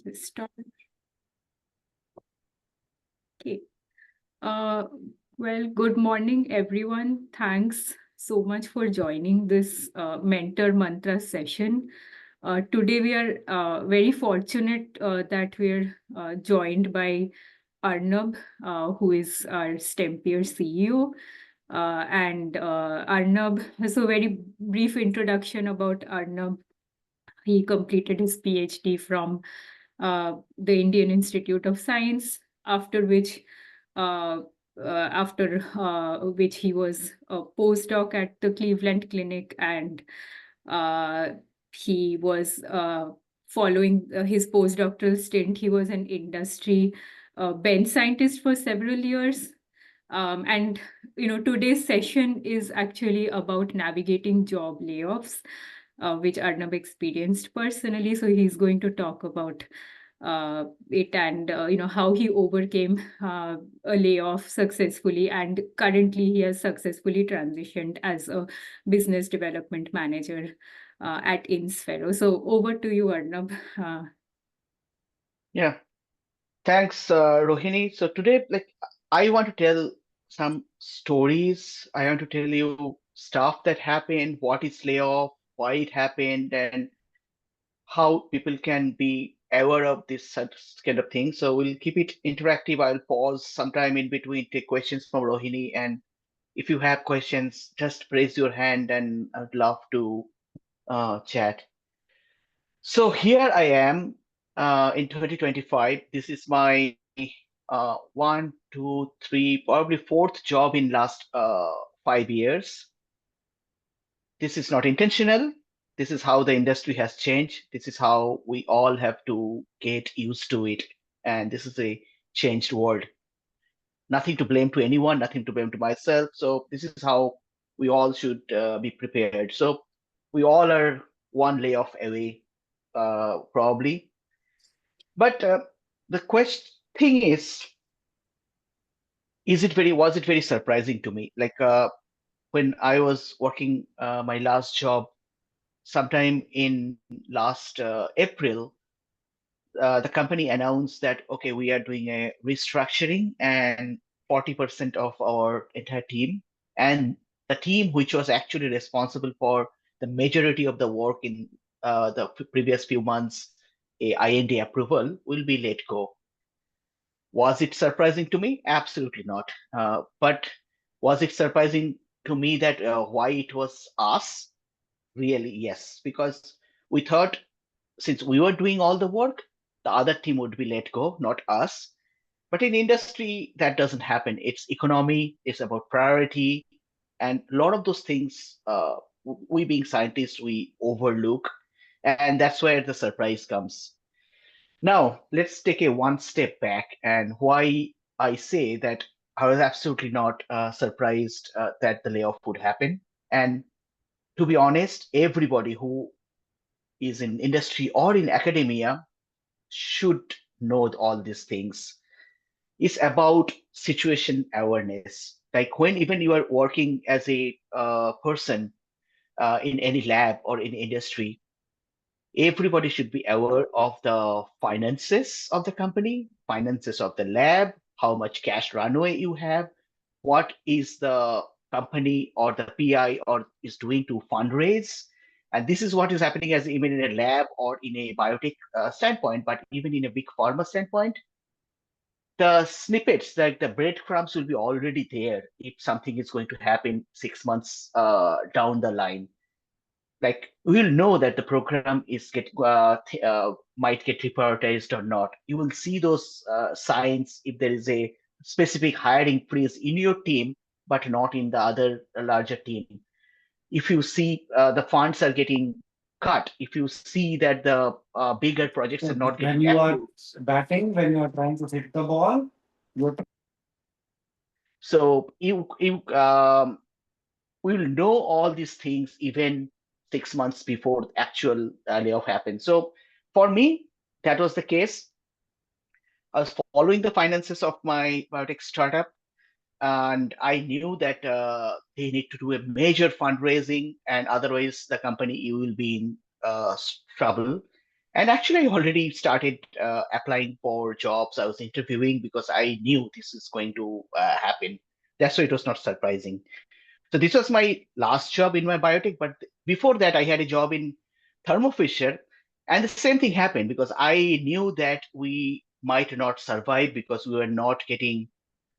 Just start. Okay. Well, good morning, everyone. Thanks so much for joining this Mentor Mantra session. Today, we are very fortunate that we're joined by Arnab, who is our Stempier CEO. And Arnab, so very brief introduction about Arnab. He completed his PhD from the Indian Institute of Science, after which he was a postdoc at the Cleveland Clinic, and uh, he was following his postdoctoral stint. He was an industry bench scientist for several years. And today's session is actually about navigating job layoffs, which Arnab experienced personally. So he's going to talk about it, and how he overcame a layoff successfully, and currently he has successfully transitioned as a business development manager at Insfero. So over to you, Arnab. Yeah, thanks, Rohini. So today, I want to tell some stories. I want to tell you stuff that happened, what is layoff, why it happened, and how people can be aware of this such kind of thing. So we'll keep it interactive. I'll pause sometime in between, take questions from Rohini, and if you have questions, just raise your hand, and I'd love to chat. So here I am in 2025. This is my one, two, three, probably fourth job in last 5 years. This is not intentional. This is how the industry has changed. This is how we all have to get used to it. And this is a changed world. Nothing to blame to anyone, nothing to blame to myself. So this is how we all should be prepared. So we all are one layoff away, probably. But the question thing is was it very surprising to me? When I was working my last job, sometime in last April, the company announced that, okay, we are doing a restructuring and 40% of our entire team, and the team which was actually responsible for the majority of the work in the previous few months, a IND approval, will be let go. Was it surprising to me? Absolutely not. But was it surprising to me that why it was us? Really, yes, because we thought since we were doing all the work, the other team would be let go, not us. But in industry, that doesn't happen. It's economy, it's about priority, and a lot of those things, we being scientists, we overlook, and that's where the surprise comes. Now, let's take a one step back, and why I say that I was absolutely not surprised that the layoff would happen. And to be honest, everybody who is in industry or in academia should know all these things. It's about situation awareness. Like when even you are working as a person in any lab or in industry, everybody should be aware of the finances of the company, finances of the lab, how much cash runway you have, what is the company or the PI or is doing to fundraise. And this is what is happening as even in a lab or in a biotech standpoint, but even in a big pharma standpoint, the snippets, like the breadcrumbs, will be already there if something is going to happen 6 months down the line. Like we'll know that the program is might get reprioritized or not. You will see those signs if there is a specific hiring freeze in your team, but not in the other larger team. If you see the funds are getting cut, if you see that the bigger projects are not When getting you are approved, batting, when you are trying to hit the ball, you're so you we will know all these things even 6 months before the actual layoff happens. So for me, that was the case. I was following the finances of my biotech startup, and I knew that they need to do a major fundraising, and otherwise the company will be in trouble. And actually, I already started applying for jobs. I was interviewing because I knew this is going to happen. That's why it was not surprising. So this was my last job in my biotech. But before that, I had a job in Thermo Fisher, and the same thing happened because I knew that we might not survive because we were not getting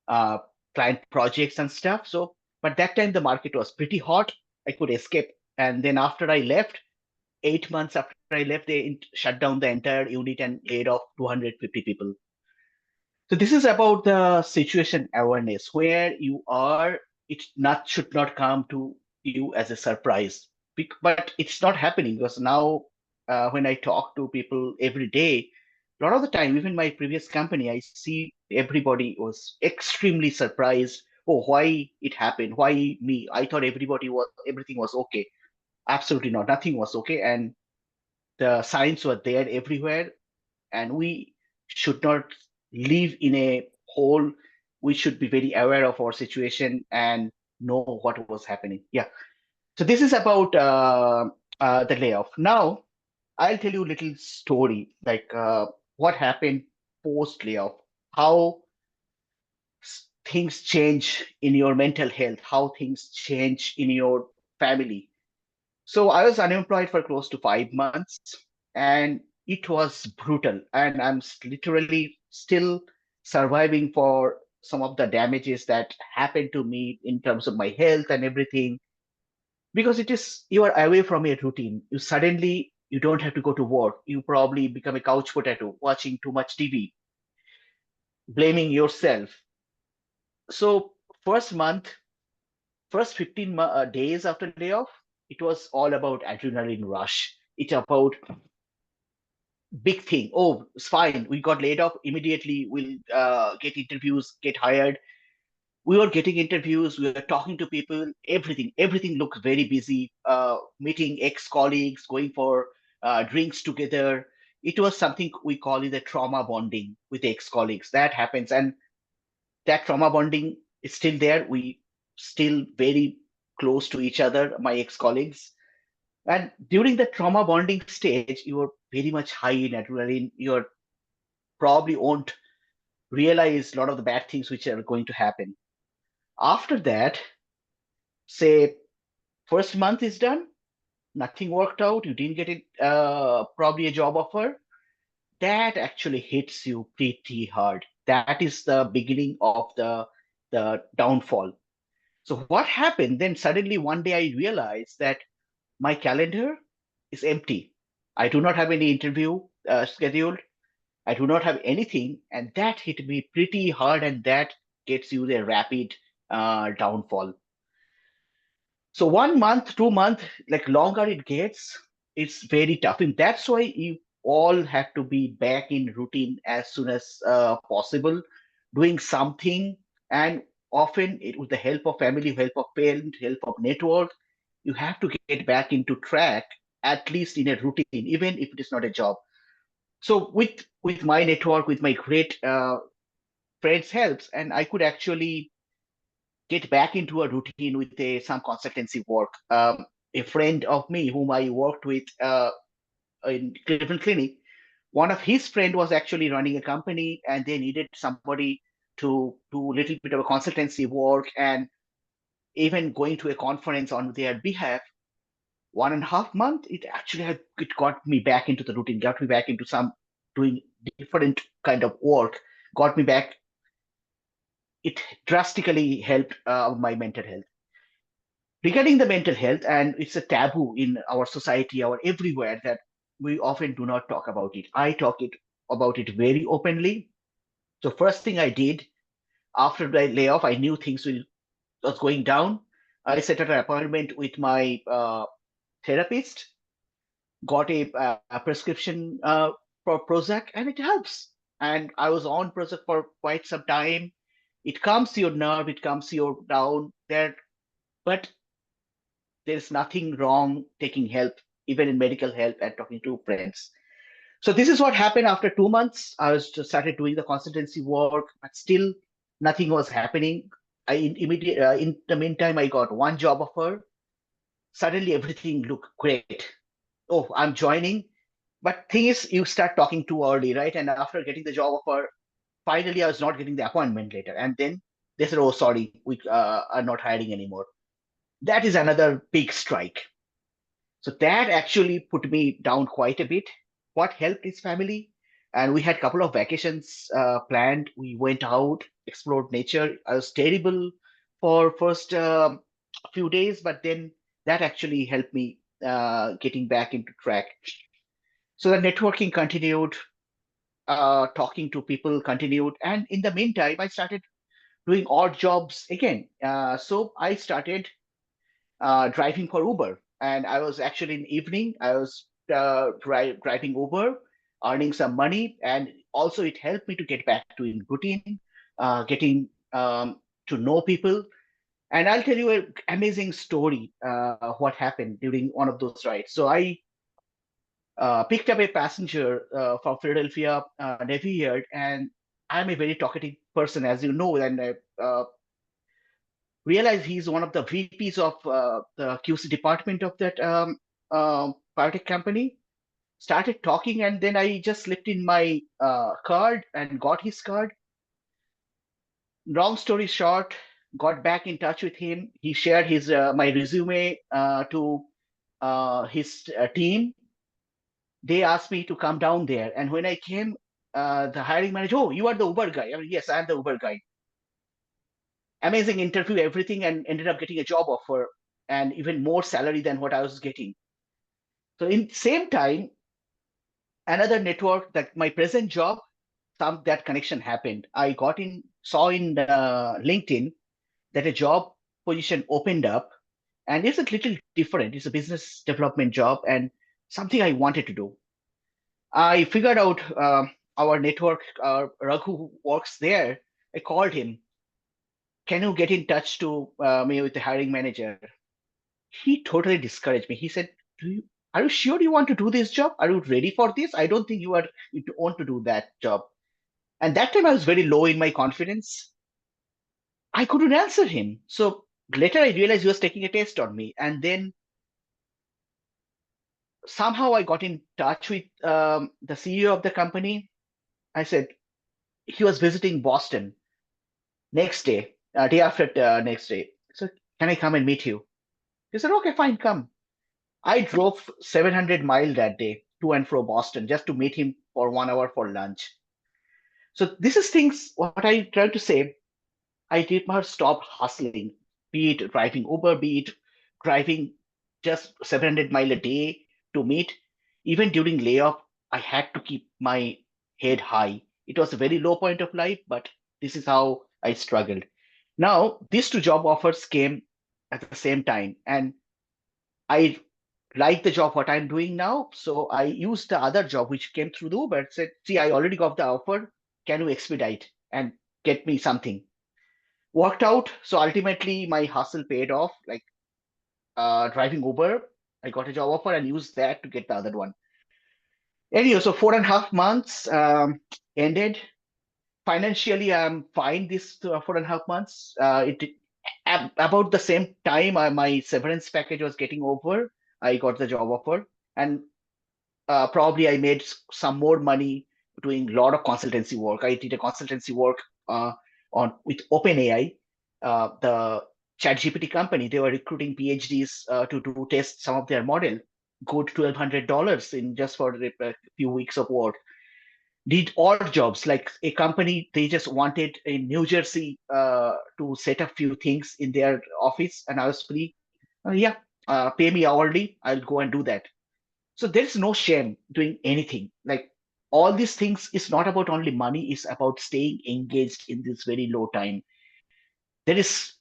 uh, client projects and stuff. So, but that time the market was pretty hot. I could escape. And then after I left, 8 months after I left, they shut down the entire unit and laid off 250 people. So this is about the situation awareness where you are. It not should not come to you as a surprise, but it's not happening because now when I talk to people every day, a lot of the time, even my previous company, I see everybody was extremely surprised. Oh, why it happened? Why me? I thought everything was okay. Absolutely not. Nothing was okay, and the signs were there everywhere, and we should not live in a hole. We should be very aware of our situation and know what was happening. Yeah. So this is about the layoff. Now I'll tell you a little story, like what happened post layoff, how things change in your mental health, how things change in your family. So I was unemployed for close to 5 months, and it was brutal. And literally still surviving for some of the damages that happened to me in terms of my health and everything. Because you are away from a routine. You don't have to go to work. You probably become a couch potato, watching too much TV, blaming yourself. So first month, first 15 days after layoff, it was all about adrenaline rush. It's about big thing. Oh, it's fine. We got laid off immediately. We'll get interviews, get hired. We were getting interviews. We were talking to people. Everything looks very busy. Meeting ex-colleagues, going for drinks together. It was something we call it the trauma bonding with ex-colleagues. That happens, and that trauma bonding is still there. We still very close to each other, my ex-colleagues. And during the trauma bonding stage, you are very much high in adrenaline. You're probably won't realize a lot of the bad things which are going to happen. After that, say first month is done, nothing worked out, you didn't get it, probably a job offer, that actually hits you pretty hard. That is the beginning of the downfall. So what happened then? Suddenly one day I realized that my calendar is empty. I do not have any interview scheduled. I do not have anything, and that hit me pretty hard, and that gets you the rapid downfall. So 1 month, 2 month, like longer it gets, it's very tough, and that's why you all have to be back in routine as soon as possible, doing something, and often with the help of family, help of parent, help of network, you have to get back into track, at least in a routine, even if it is not a job. So with my network, with my great friends helps, and I could actually get back into a routine with some consultancy work. A friend of me whom I worked with in Cleveland Clinic, one of his friend was actually running a company, and they needed somebody to do a little bit of a consultancy work and even going to a conference on their behalf. 1.5 month, it got me back into the routine, got me back into some doing different kind of work, got me back. It drastically helped my mental health. Regarding the mental health, and it's a taboo in our society, our everywhere, that we often do not talk about it. I talk about it very openly. So first thing I did after the layoff, I knew was going down. I set an appointment with my therapist, got a prescription for Prozac, and it helps. And I was on Prozac for quite some time. It calms your nerve, it calms you down there, but there's nothing wrong taking help, even in medical help, and talking to friends. So this is what happened after 2 months. I was just started doing the consultancy work, but still nothing was happening. In the meantime, I got one job offer. Suddenly everything looked great. Oh, I'm joining. But thing is, you start talking too early, right? And after getting the job offer, finally I was not getting the appointment later, and then they said, "Oh, sorry, we are not hiring anymore." That is another big strike. So that actually put me down quite a bit. What helped is family, and we had a couple of vacations planned. We went out, explored nature. I was terrible for first few days, but then that actually helped me getting back into track. So the networking continued, talking to people continued, and in the meantime, I started doing odd jobs again. So I started driving for Uber, and I was actually in evening. I was driving Uber, earning some money, and also it helped me to get back to in routine, getting to know people. And I'll tell you an amazing story. What happened during one of those rides? So I picked up a passenger from Philadelphia Navy Yard, and I'm a very talkative person, as you know, and I realized he's one of the VPs of the QC department of that biotech company. Started talking, and then I just slipped in my card and got his card. Long story short, got back in touch with him. He shared his my resume to his team. They asked me to come down there, and when I came, the hiring manager, "Oh, you are the Uber guy." I mean, yes, I'm the Uber guy. Amazing interview, everything, and ended up getting a job offer and even more salary than what I was getting. So in same time, another network, that my present job, some that connection happened. I saw in LinkedIn that a job position opened up, and it's a little different. It's a business development job and something I wanted to do. I figured out our network, Raghu, who works there. I called him. Can you get in touch to me with the hiring manager? He totally discouraged me. He said, are you sure you want to do this job? Are you ready for this? I don't think you want to do that job." And that time I was very low in my confidence. I couldn't answer him. So later I realized he was taking a test on me. And then somehow I got in touch with the CEO of the company. I said, he was visiting Boston next day, day after next day. So can I come and meet you? He said, okay, fine, come. I drove 700 miles that day to and from Boston just to meet him for 1 hour for lunch. So this is things what I try to say. I did not stop hustling, be it driving Uber, be it driving just 700 miles a day to meet. Even during layoff, I had to keep my head high. It was a very low point of life, but this is how I struggled. Now, these two job offers came at the same time, and I like the job what I'm doing now. So I used the other job which came through the Uber, said, see, I already got the offer. Can you expedite and get me something? Worked out. So ultimately my hustle paid off, like driving Uber. I got a job offer and used that to get the other one. Anyway, so 4.5 months ended. Financially, I'm fine this 4.5 months. About the same time my severance package was getting over, I got the job offer. And probably I made some more money doing a lot of consultancy work. I did a consultancy work on with OpenAI, the ChatGPT company. They were recruiting PhDs to do test some of their model. Good $1,200 in just for a few weeks of work. Did odd jobs like a company. They just wanted in New Jersey to set up few things in their office, and I was free. Yeah, pay me hourly. I'll go and do that. So there's no shame doing anything. Like all these things is not about only money, it's about staying engaged in this very low time. There is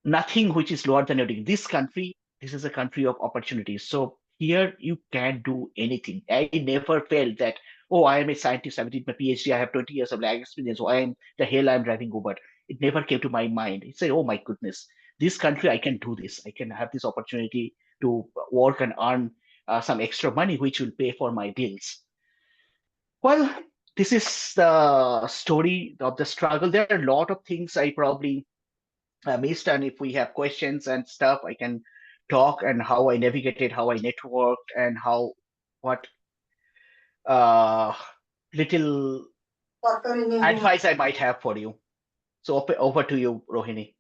nothing which is lower than your degree. This country, this is a country of opportunities. So here you can do anything. I never felt that, oh, I am a scientist, I did my PhD, I have 20 years of lag experience, why am the hell I'm driving Uber? It never came to my mind. It said, oh my goodness, this country, I can do this. I can have this opportunity to work and earn some extra money, which will pay for my bills. Well, this is the story of the struggle. There are a lot of things I probably missed, and if we have questions and stuff, I can talk and how I navigated, how I networked, and how what uh, little advice I might have for you. So over to you, Rohini.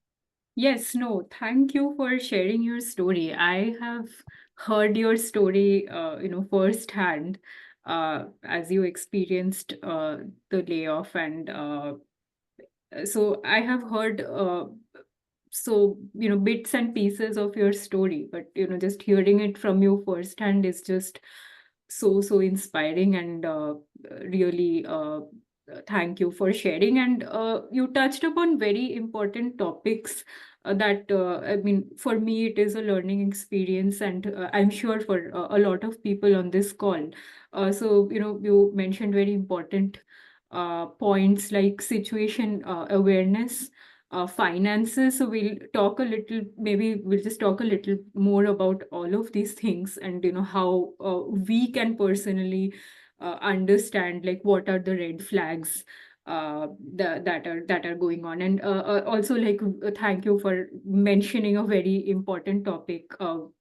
Yes, no, thank you for sharing your story. I have heard your story, firsthand, as you experienced the layoff, and so I have heard bits and pieces of your story, but just hearing it from you firsthand is just so inspiring, and really thank you for sharing. And you touched upon very important topics that I mean, for me it is a learning experience, and I'm sure for a lot of people on this call. So you mentioned very important points like situation awareness, finances. So we'll talk a little, maybe we'll just talk a little more about all of these things, and how we can personally understand like what are the red flags that are going on. And also, like, thank you for mentioning a very important topic,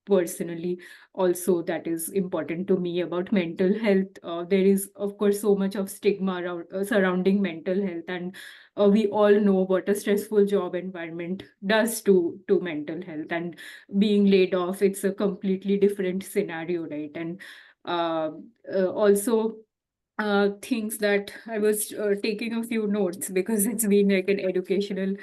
personally also, that is important to me, about mental health. There is, of course, so much of stigma around, surrounding mental health, and we all know what a stressful job environment does to mental health. And being laid off, it's a completely different scenario, right? And uh, also, things that I was taking a few notes, because it's been like an educational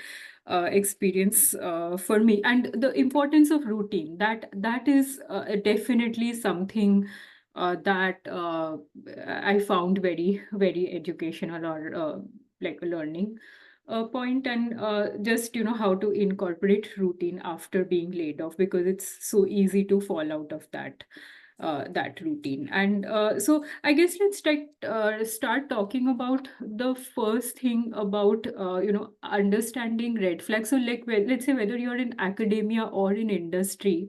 experience for me. And the importance of routine, that is definitely something that I found very educational, or like a learning point. And just how to incorporate routine after being laid off, because it's so easy to fall out of that routine. And so I guess let's start talking about the first thing about understanding red flags. So, like, let's say whether you're in academia or in industry,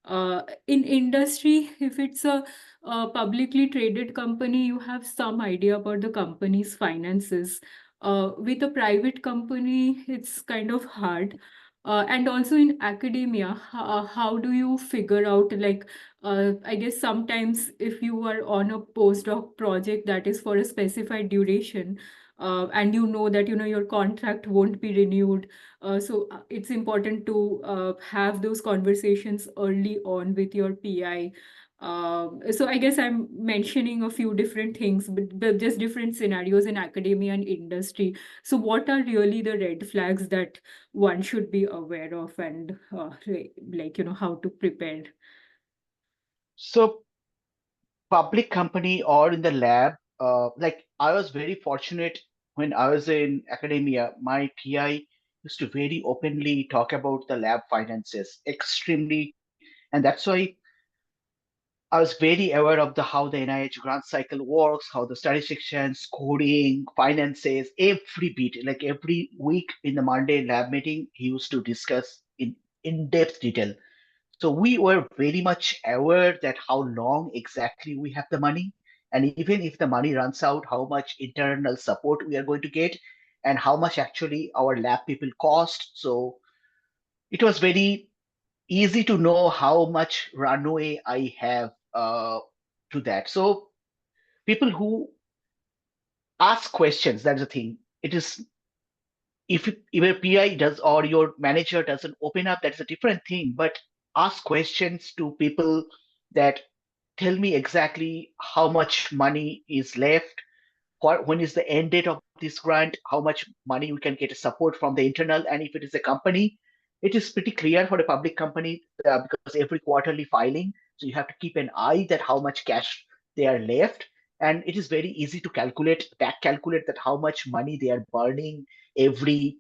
if it's a publicly traded company, you have some idea about the company's finances. With a private company, it's kind of hard. And also in academia, how do you figure out, like, I guess sometimes if you are on a postdoc project that is for a specified duration, and that your contract won't be renewed, so it's important to have those conversations early on with your PI. So I guess I'm mentioning a few different things, but just different scenarios in academia and industry. So what are really the red flags that one should be aware of, and how to prepare? So public company or in the lab, like I was very fortunate when I was in academia. My PI used to very openly talk about the lab finances extremely, and that's why I was very aware of the how the NIH grant cycle works, how the statisticians, coding, finances, every bit, like every week in the Monday lab meeting, he used to discuss in depth detail. So we were very much aware that how long exactly we have the money, and even if the money runs out, how much internal support we are going to get, and how much actually our lab people cost. So it was very easy to know how much runway I have to that. So people who ask questions, that's the thing. It is if your PI does or your manager doesn't open up, that's a different thing. But ask questions to people that tell me exactly how much money is left, when is the end date of this grant, how much money we can get a support from the internal, and if it is a company, it is pretty clear for a public company because every quarterly filing, so you have to keep an eye that how much cash they are left, and it is very easy to back calculate that how much money they are burning every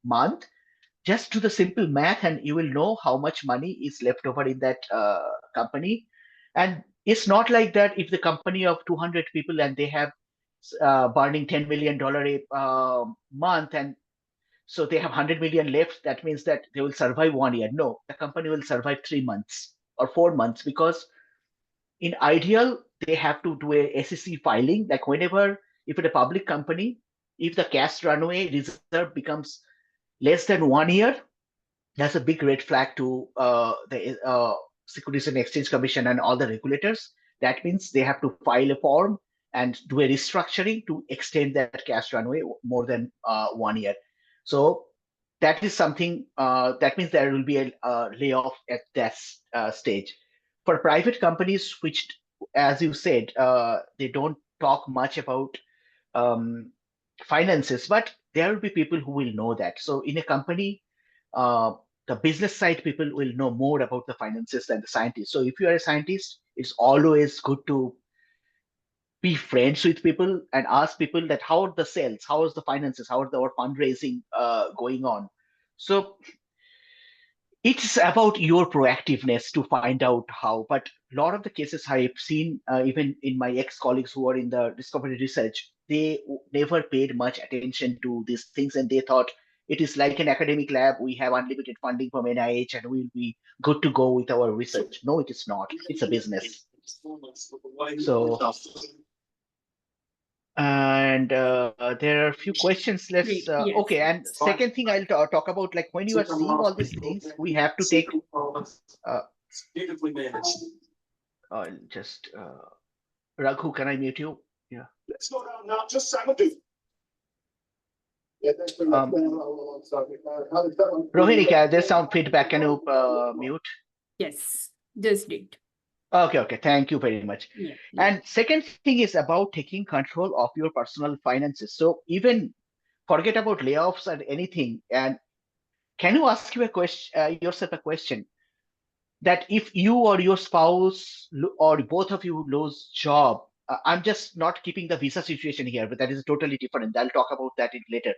month. Just do the simple math and you will know how much money is left over in that company. And it's not like that if the company of 200 people and they have burning $10 million a month, and so they have 100 million left, that means that they will survive 1 year. No, the company will survive 3 months or 4 months, because in ideal they have to do a SEC filing, like whenever, if it's a public company, if the cash runway reserve becomes less than 1 year, that's a big red flag to the Securities and Exchange Commission and all the regulators, That means they have to file a form and do a restructuring to extend that cash runway more than 1 year. So that is something that means there will be a layoff at that stage. For private companies, which, as you said, they don't talk much about um, finances, but there will be people who will know that. So in a company, uh, the business side people will know more about the finances than the scientists. So if you are a scientist, it's always good to be friends with people and ask people that how are the sales, how is the finances, how are our fundraising going on. So it's about your proactiveness to find out how. But a lot of the cases I've seen, even in my ex-colleagues who are in the discovery research, they never paid much attention to these things, and they thought it is like an academic lab. We have unlimited funding from NIH and we'll be good to go with our research. No, it is not. It's a business. So and there are a few questions. Let's Great. Yes. okay. And second thing I'll talk about, like when you are seeing all these things, we have to take uh, I'll just Raghu, can I mute you? Yeah. Let's go down now, just second. Yeah, thanks very much. Rohini, there's some feedback. Can you mute? Yes. Just did. Okay. Thank you very much. Yeah. And second thing is about taking control of your personal finances. So even forget about layoffs and anything. And can you ask you a question, yourself a question? That if you or your spouse or both of you lose job, I'm just not keeping the visa situation here, but that is totally different. I'll talk about that in later.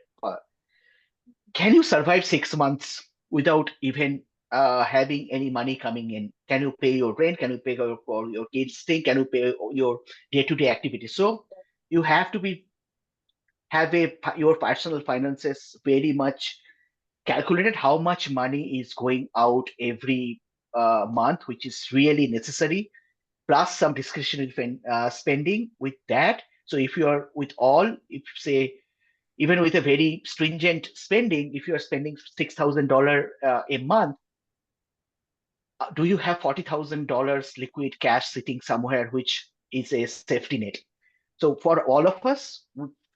Can you survive 6 months without even having any money coming in? Can you pay your rent? Can you pay for your kids' thing? Can you pay your day-to-day activities? So you have to have your personal finances very much calculated. How much money is going out every month, which is really necessary, plus some discretionary spending with that. So if you are with all, if say even with a very stringent spending, if you are spending $6,000 a month, do you have $40,000 liquid cash sitting somewhere, which is a safety net? So for all of us,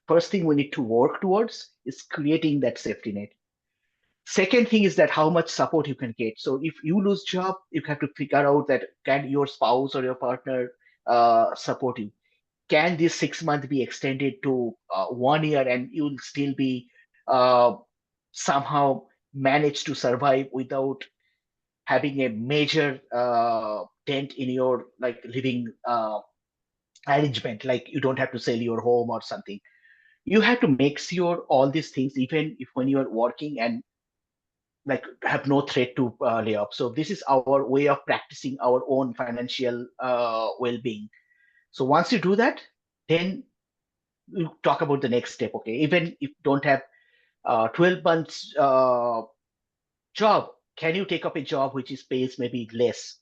first thing we need to work towards is creating that safety net. Second thing is that how much support you can get. So if you lose job, you have to figure out that can your spouse or your partner support you? Can this 6 months be extended to 1 year and you'll still be somehow manage to survive without having a major dent in your like living arrangement, like you don't have to sell your home or something. You have to make sure all these things, even if when you are working and like have no threat to lay off. So this is our way of practicing our own financial well-being. So once you do that, then you talk about the next step. Okay, even if you don't have 12 months job, can you take up a job which is pays maybe less?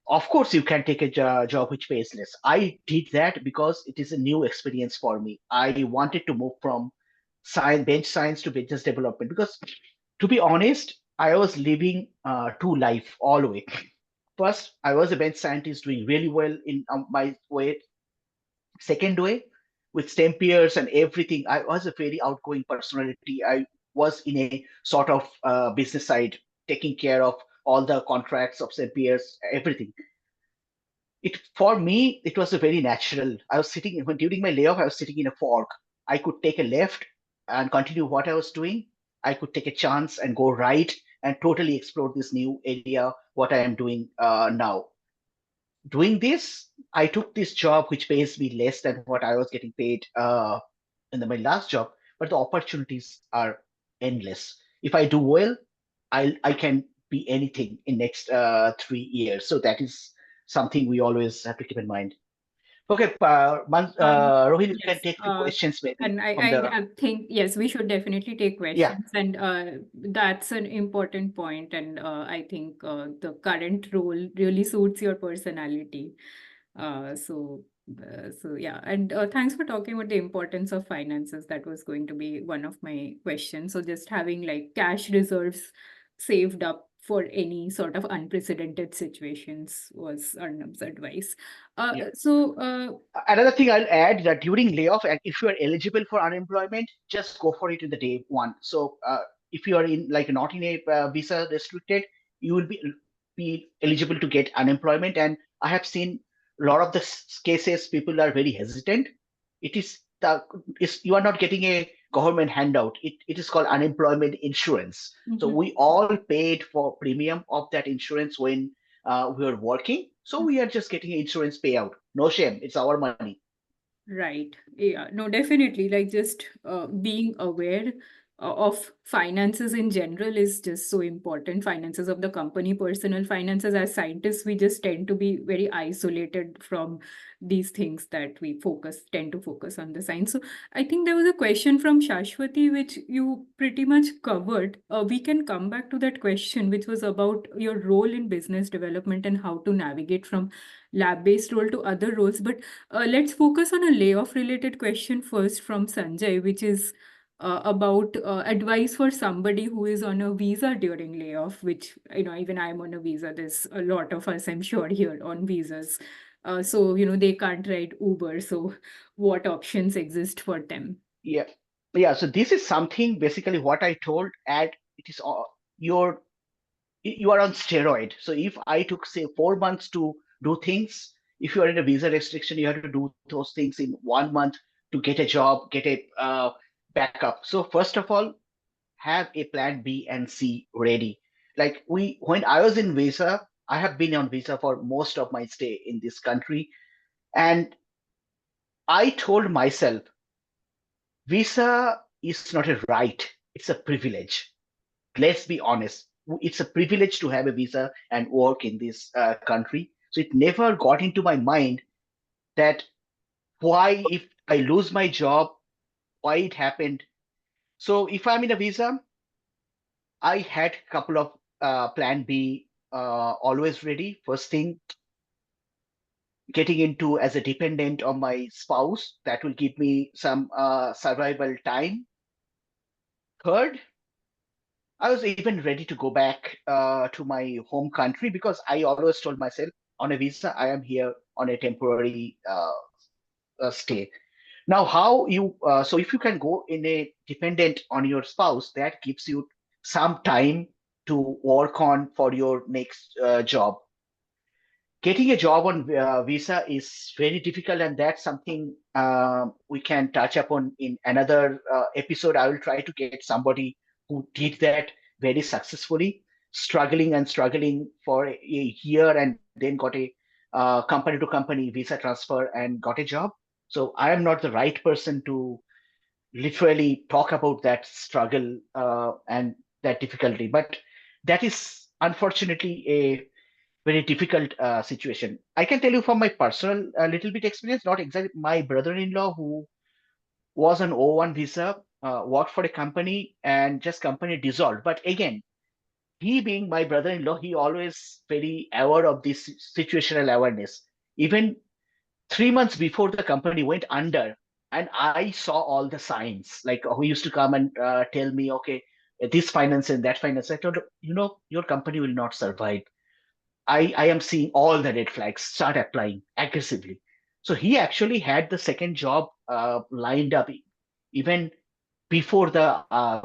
Of course you can take a job which pays less. I did that because it is a new experience for me. I wanted to move from bench science to business development, because to be honest, I was living two life all the way. First, I was a bench scientist doing really well in my way. Second way, with STEM peers and everything, I was a very outgoing personality. I was in a sort of business side, taking care of all the contracts of STEM peers, everything. It for me, it was a very natural. I was sitting when during my layoff, I was sitting in a fork. I could take a left and continue what I was doing. I could take a chance and go right and totally explore this new area, what I am doing now. Doing this, I took this job which pays me less than what I was getting paid in my last job, but the opportunities are endless. If I do well, I can be anything in next 3 years. So that is something we always have to keep in mind. Okay, Rohit, you can Yes. take few questions maybe And from the I think, yes, we should definitely take yeah. questions. And that's an important point. And I think the current role really suits your personality. So yeah, and thanks for talking about the importance of finances. That was going to be one of my questions. So just having like cash reserves saved up for any sort of unprecedented situations was Arnab's advice. Yeah. So Another thing I'll add that during layoff, and if you are eligible for unemployment, just go for it in the day one. So if you are in like not in a visa restricted, you will be eligible to get unemployment. And I have seen a lot of the cases people are very hesitant. It is you are not getting a government handout. It is called unemployment insurance. So mhm. we all paid for premium of that insurance when we were working. So we are just getting an insurance payout. No shame. It's our money. Right. Yeah. No, definitely. Like just being aware of finances in general is just so important. Finances of the company, personal finances. As scientists, we just tend to be very isolated from these things that we tend to focus on the science. So I think there was a question from Shashwati, which you pretty much covered. We can come back to that question, which was about your role in business development and how to navigate from lab-based role to other roles. But let's focus on a layoff related question first from Sanjay, which is about advice for somebody who is on a visa during layoff, which, even I'm on a visa. There's a lot of us, I'm sure, here on visas. So, they can't ride Uber. So, what options exist for them? Yeah. Yeah. So this is something basically what I told at it is your you are on steroid. So if I took say 4 months to do things, if you are in a visa restriction, you have to do those things in 1 month to get a job, get a backup. So first of all, have a plan B and C ready. Like when I was in visa, I have been on visa for most of my stay in this country, and I told myself, visa is not a right; it's a privilege. Let's be honest. It's a privilege to have a visa and work in this country. So it never got into my mind that why, if I lose my job, why it happened. So if I'm in a visa, I had a couple of plan B always ready. First thing, getting into as a dependent on my spouse, that will give me some survival time. Third, I was even ready to go back to my home country because I always told myself on a visa, I am here on a temporary stay. Now, how you, so if you can go in a dependent on your spouse, that gives you some time to work on for your next job. Getting a job on visa is very difficult, and that's something we can touch upon in another episode. I will try to get somebody who did that very successfully, struggling and struggling for a year, and then got a company to company visa transfer and got a job. So I am not the right person to literally talk about that struggle and that difficulty, but that is unfortunately a very difficult situation. I can tell you from my personal little bit experience, not exactly my brother-in-law who was on O1 visa, worked for a company and just company dissolved. But again, he being my brother-in-law, he always very aware of this situational awareness. Even 3 months before the company went under, and I saw all the signs, like who used to come and tell me, okay, this finance and that finance. I told him, your company will not survive. I am seeing all the red flags. Start applying aggressively. So he actually had the second job lined up even before the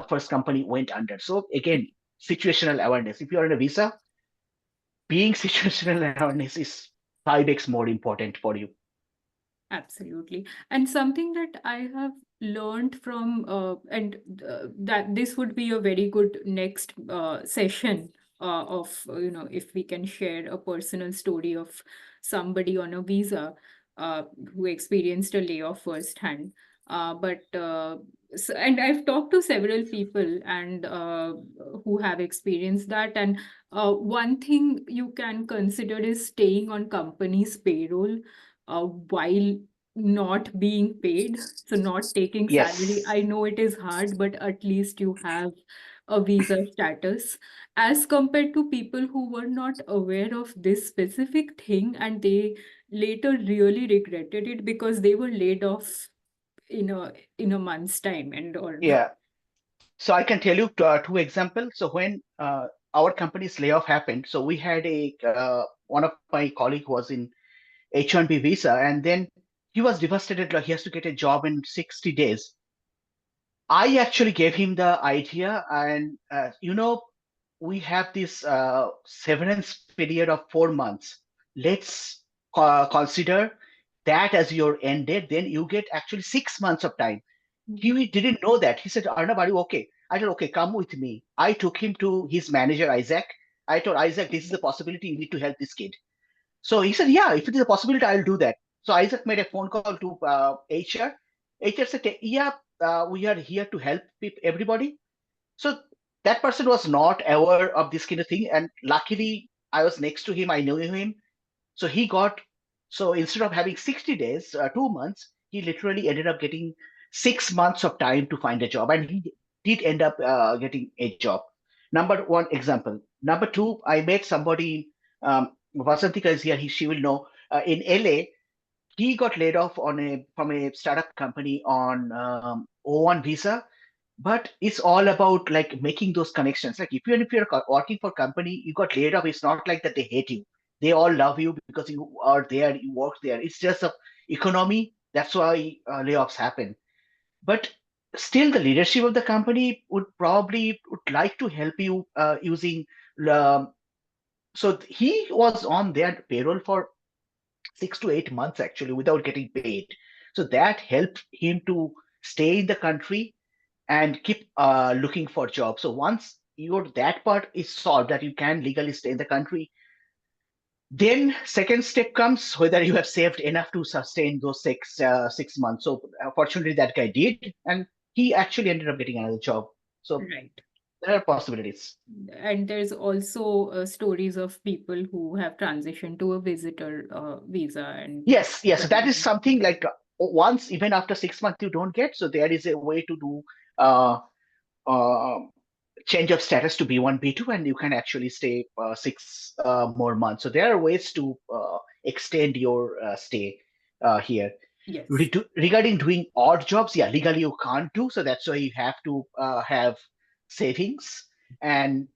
first company went under. So again, situational awareness. If you are in a visa, being situational awareness is 5x more important for you. Absolutely. And something that I have learned from, and that this would be a very good next session of, if we can share a personal story of somebody on a visa who experienced a layoff firsthand. And I've talked to several people and who have experienced that. And one thing you can consider is staying on company's payroll while not being paid, so not taking salary. Yes. I know it is hard, but at least you have a visa status, as compared to people who were not aware of this specific thing and they later really regretted it because they were laid off in a month's time and or Yeah. So I can tell you two examples. So when our company's layoff happened, so we had one of my colleague was in H-1B visa, and then he was devastated. Like he has to get a job in 60 days. I actually gave him the idea, and we have this severance period of 4 months. Let's consider that as your end date. Then you get actually 6 months of time. He didn't know that. He said, Arnab, are you okay? I said, okay, come with me. I took him to his manager, Isaac. I told Isaac, this is a possibility. You need to help this kid. So he said, yeah, if it is a possibility, I'll do that. So Isaac made a phone call to HR. HR said, yeah, we are here to help everybody. So that person was not aware of this kind of thing. And luckily, I was next to him. I knew him. So so instead of having 60 days, 2 months, he literally ended up getting 6 months of time to find a job. And he did end up getting a job. Number one example. Number two, I met somebody, Vasantika is here, she will know, in LA, he got laid off from a startup company on O1 visa. But it's all about like making those connections. Like if you're working for a company, you got laid off, it's not like that they hate you. They all love you because you are there, you work there. It's just a economy. That's why layoffs happen. But still, the leadership of the company would like to help you using. Um, so he was on their payroll for 6 to 8 months actually without getting paid. So that helped him to stay in the country and keep looking for jobs. So once that part is solved, that you can legally stay in the country, then second step comes whether you have saved enough to sustain those 6 months. So fortunately, that guy did, and he actually ended up getting another job. So Right. there are possibilities. And there's also stories of people who have transitioned to a visitor visa. And Yes. So that is something like once, even after 6 months, you don't get. So there is a way to do uh, uh, change of status to B1, B2, and you can actually stay 6 more months. So there are ways to extend your stay here. yes, Regarding doing odd jobs, yeah, legally you can't do. So that's why you have to have savings, and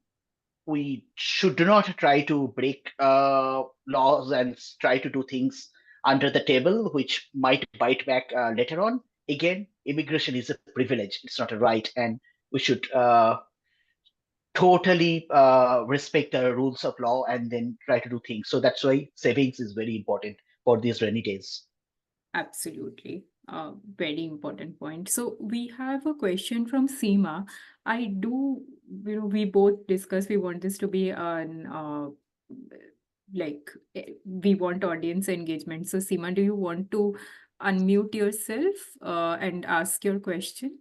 we should not try to break laws and try to do things under the table, which might bite back later on. Again, immigration is a privilege; it's not a right, and we should totally respect the rules of law and then try to do things. So that's why savings is very important for these rainy days. absolutely. Very important point. So we have a question from Seema. We both discuss, we want this to be an we want audience engagement. So Seema, do you want to unmute yourself and ask your question?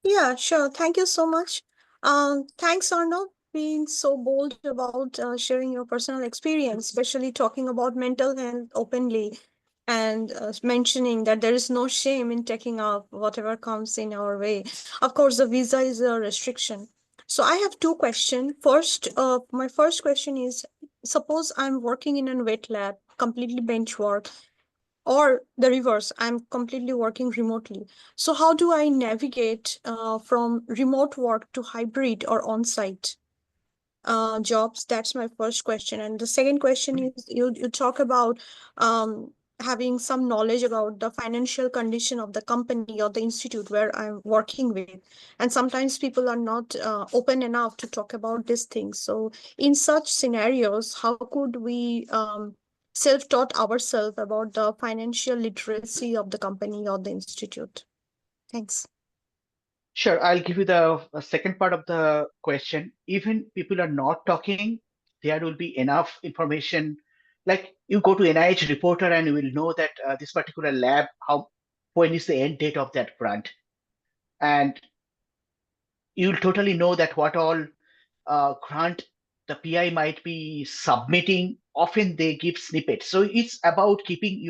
Yeah, sure. Thank you so much. Thanks, Arnav, being so bold about sharing your personal experience, especially talking about mental health openly and mentioning that there is no shame in taking up whatever comes in our way. Of course, the visa is a restriction. So I have two questions. First, my first question is, suppose I'm working in a wet lab, completely bench work, or the reverse, I'm completely working remotely. So how do I navigate from remote work to hybrid or on-site jobs? That's my first question. And the second question is, you talk about having some knowledge about the financial condition of the company or the institute where I'm working with. And sometimes people are not open enough to talk about these things. So in such scenarios, how could we self-taught ourselves about the financial literacy of the company or the institute? Thanks. Sure, I'll give you the second part of the question. Even people are not talking, there will be enough information. Like you go to NIH reporter and you will know that this particular lab, when is the end date of that grant, and you'll totally know that what all grant the PI might be submitting. Often they give snippets, so it's about keeping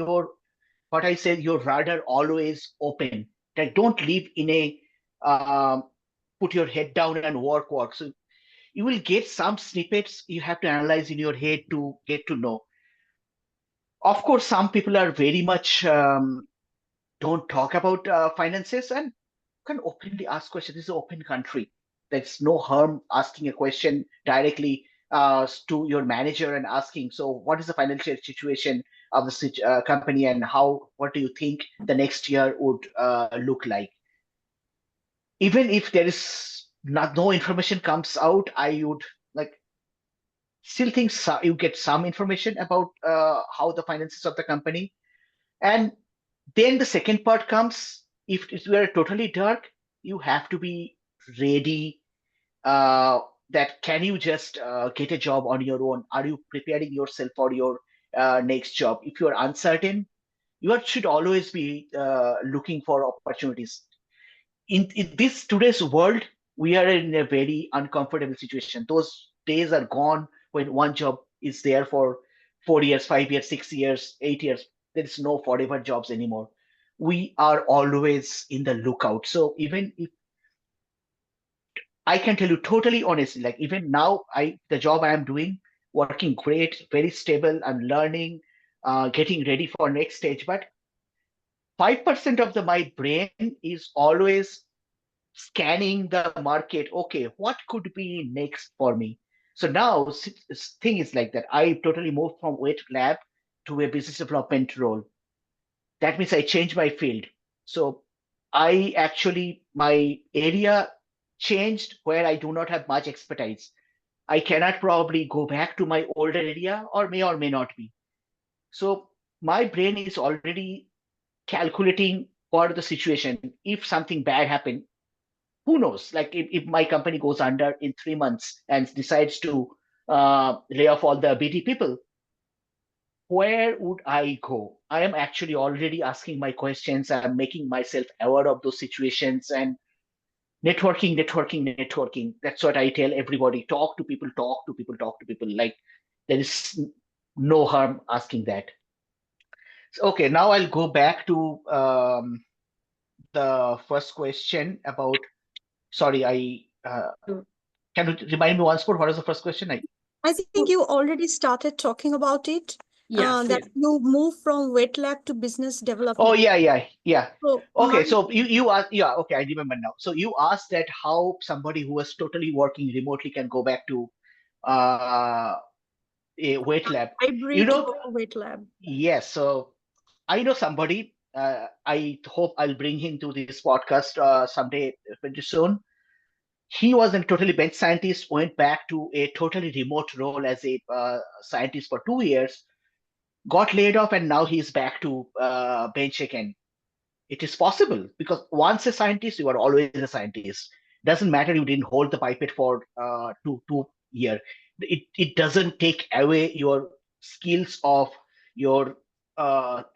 what I said, your radar always open. Like don't live in a put your head down and work. So you will get some snippets you have to analyze in your head to get to know. Of course, some people are very much don't talk about finances and can openly ask questions. This is an open country. there's no harm asking a question directly to your manager and asking, so what is the financial situation of the company, and what do you think the next year would look like? Even if there is no information comes out, I would like still think you get some information about how the finances of the company. And then the second part comes, if you are totally dark, you have to be ready that can you just get a job on your own? Are you preparing yourself for your next job? If you are uncertain, should always be looking for opportunities. In this today's world, we are in a very uncomfortable situation. Those days are gone when one job is there for 4 years, 5 years, 6 years, 8 years. There is no forever jobs anymore. We are always in the lookout. So even if I can tell you totally honestly, like even now, the job I am doing, working great, very stable. I'm learning, getting ready for next stage. But 5% of my brain is always scanning the market. Okay, what could be next for me? So now thing is like that. I totally moved from wet lab to a business development role. That means I changed my field. So my area changed where I do not have much expertise. I cannot probably go back to my older area, or may not be. So my brain is already calculating for the situation. If something bad happened, who knows? Like if my company goes under in 3 months and decides to lay off all the BD people, where would I go? I am actually already asking my questions. I'm making myself aware of those situations and networking. That's what I tell everybody. Talk to people, talk to people, talk to people. Like there is no harm asking that. So, okay, now I'll go back to the first question about, sorry, can you remind me once more, what was the first question? I think you already started talking about it. Yes, That yes. you move from wet lab to business development. Oh, yeah. So Okay, my so you asked, yeah, okay, I remember now. So you asked that how somebody who was totally working remotely can go back to a wet lab. You hybrid know, or wet lab. yes. So I know somebody. I hope I'll bring him to this podcast someday pretty soon. He was a totally bench scientist, went back to a totally remote role as a scientist for 2 years, got laid off, and now he's back to bench again. It is possible because once a scientist, you are always a scientist. Doesn't matter you didn't hold the pipette for 2 years. It doesn't take away your skills of your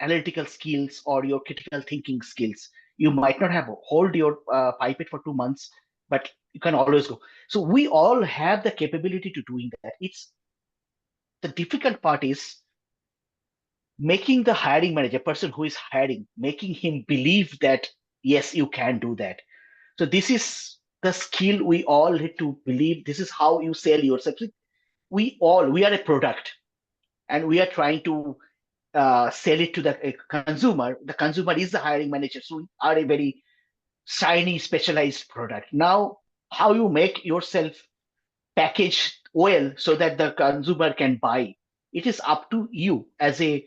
analytical skills or your critical thinking skills. You might not have hold your pipette for 2 months, but you can always go. So we all have the capability to doing that. It's the difficult part is making the hiring manager, person who is hiring, making him believe that yes, you can do that. So this is the skill we all need to believe. This is how you sell yourself. We are a product, and we are trying to sell it to the consumer. The consumer is the hiring manager. So we are a very shiny, specialized product. Now, how you make yourself packaged well so that the consumer can buy, it is up to you as a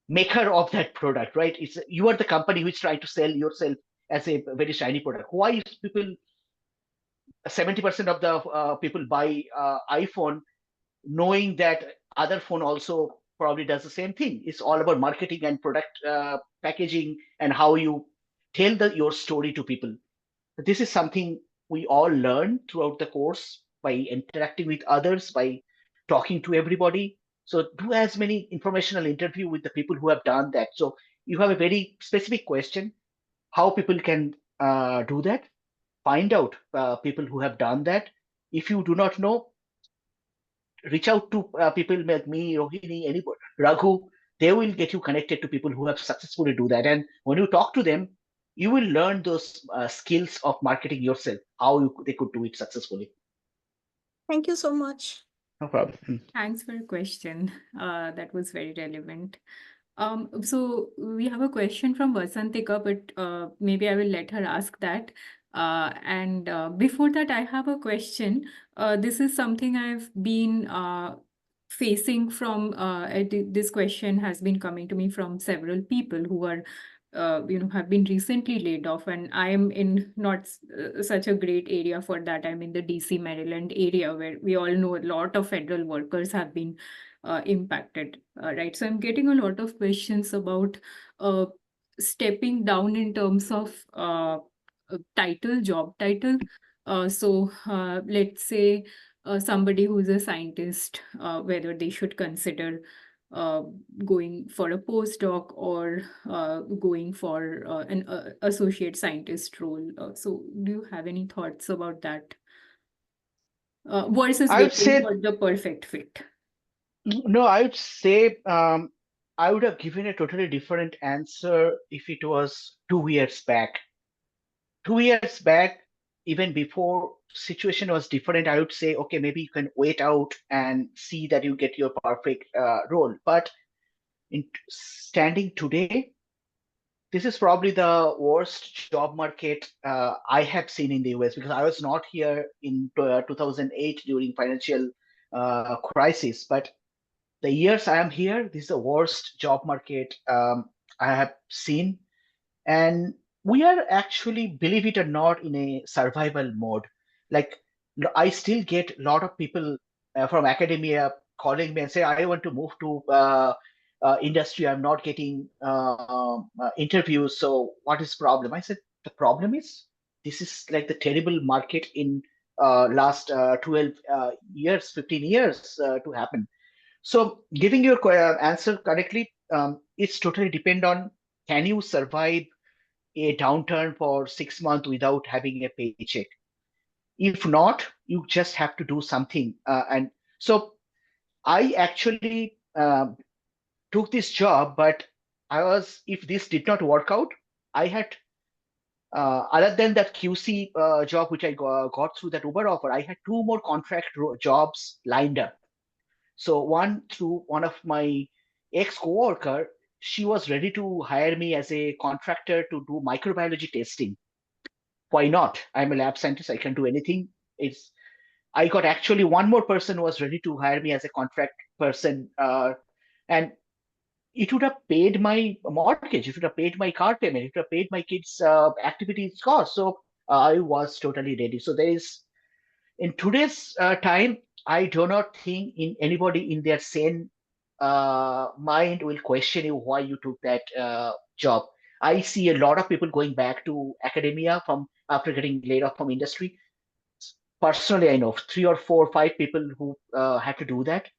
maker of that product, right? You are the company which trying to sell yourself as a very shiny product. Why is people 70% of the people buy iPhone, knowing that other phone also probably does the same thing? It's all about marketing and product packaging and how you tell your story to people. This is something we all learn throughout the course by interacting with others, by talking to everybody. So do as many informational interview with the people who have done that. So you have a very specific question, how people can do that. Find out people who have done that. If you do not know, reach out to people like me, Rohini, anybody, Raghu. They will get you connected to people who have successfully do that. And when you talk to them, you will learn those skills of marketing yourself, how they could do it successfully. Thank you so much. No problem. Thanks for your question. That was very relevant. So we have a question from Vasantika, but maybe I will let her ask that. And before that, I have a question. This is something I've been facing from, this question has been coming to me from several people who are, have been recently laid off, and I am in not such a great area for that. I'm in the DC, Maryland area where we all know a lot of federal workers have been impacted, right? So I'm getting a lot of questions about stepping down in terms of job title. Let's say somebody who's a scientist, whether they should consider uh, going for a postdoc or going for an associate scientist role. So do you have any thoughts about that? Versus I would waiting say for the perfect fit. no. I would say I would have given a totally different answer if it was 2 years back. 2 years back, even before situation was different, I would say, okay, maybe you can wait out and see that you get your perfect role. But in standing today, this is probably the worst job market I have seen in the US, because I was not here in 2008 during financial crisis. But the years I am here, this is the worst job market I have seen. And we are actually, believe it or not, in a survival mode. Like, I still get a lot of people from academia calling me and say, I want to move to industry, I'm not getting interviews, so what is problem? I said, the problem is, this is like the terrible market in last 12 years, 15 years to happen. So giving your answer correctly, it's totally depend on, can you survive a downturn for 6 months without having a paycheck? If not, you just have to do something. And so I actually took this job, but if this did not work out, I had, other than that QC job, which I got through that Uber offer, I had two more contract jobs lined up. So one through one of my ex-coworker, she was ready to hire me as a contractor to do microbiology testing. Why not? I'm a lab scientist, I can do anything. It's I got actually one more person was ready to hire me as a contract person, and it would have paid my mortgage, it would have paid my car payment, it would have paid my kids' activities cost. So I was totally ready. So there is, in today's time, I do not think in anybody in their sane mind will question you why you took that job. I see a lot of people going back to academia from after getting laid off from industry. Personally, I know 3 or 4 or 5 people who had to do that.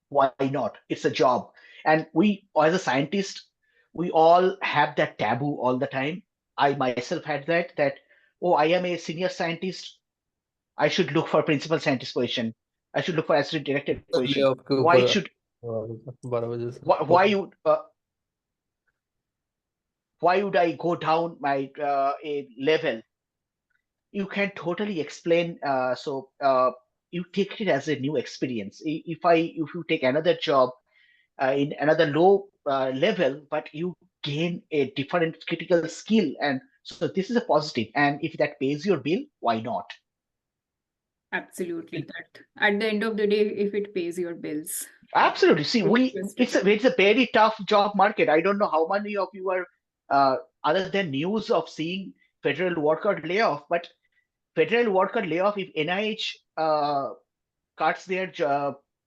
Why not? It's a job. And we, as a scientist, we all have that taboo all the time. I myself had that, oh, I am a senior scientist, I should look for principal scientist position, I should look for associate director position. layoff के Why ऊपर should 12 बजे से why would I go down my a level? You can totally explain. You take it as a new experience. If you take another job in another low level, but you gain a different critical skill, and so this is a positive. And if that pays your bill, why not? Absolutely. That at the end of the day, if it pays your bills. Absolutely. See, It's it's a very tough job market. I don't know how many of you are other than news of seeing federal worker layoff, but federal worker layoff, if NIH cuts their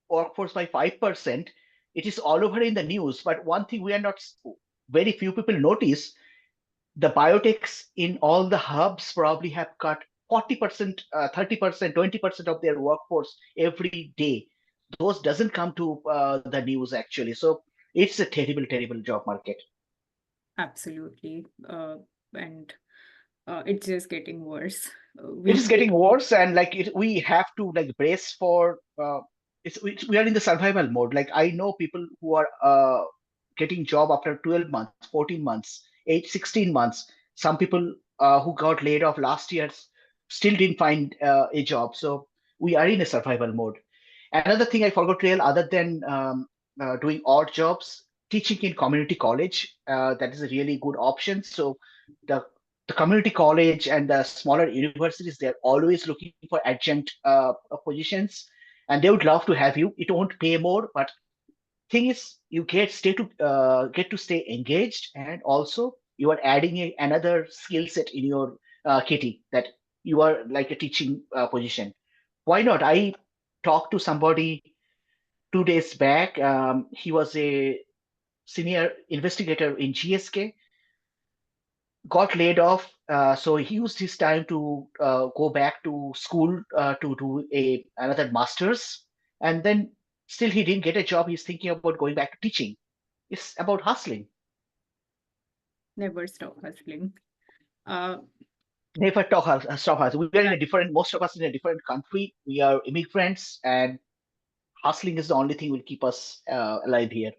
workforce by 5%, it is all over in the news. But one thing we are not, very few people notice, the biotechs in all the hubs probably have cut 40%, 30%, 20% of their workforce every day. Those doesn't come to the news actually. So it's a terrible, terrible job market. Absolutely. And it's just getting worse. It is getting worse, and like we have to like brace for. We are in the survival mode. Like, I know people who are getting job after 12 months, 14 months, 16 months. Some people who got laid off last year still didn't find a job. So we are in a survival mode. Another thing I forgot to tell, other than doing odd jobs, teaching in community college, that is a really good option. So the the community college and the smaller universities, they're always looking for adjunct positions, and they would love to have you. It won't pay more, but thing is, you get to stay engaged, and also you are adding another skill set in your kitty, that you are like a teaching position. Why not? I talked to somebody 2 days back. He was a senior investigator in GSK, got laid off. So he used his time to go back to school to do another master's, and then still he didn't get a job. He's thinking about going back to teaching. It's about hustling. Never stop hustling. Uh, Never stop hustling. We are in a different. Most of us in a different country. We are immigrants, and hustling is the only thing will keep us alive here.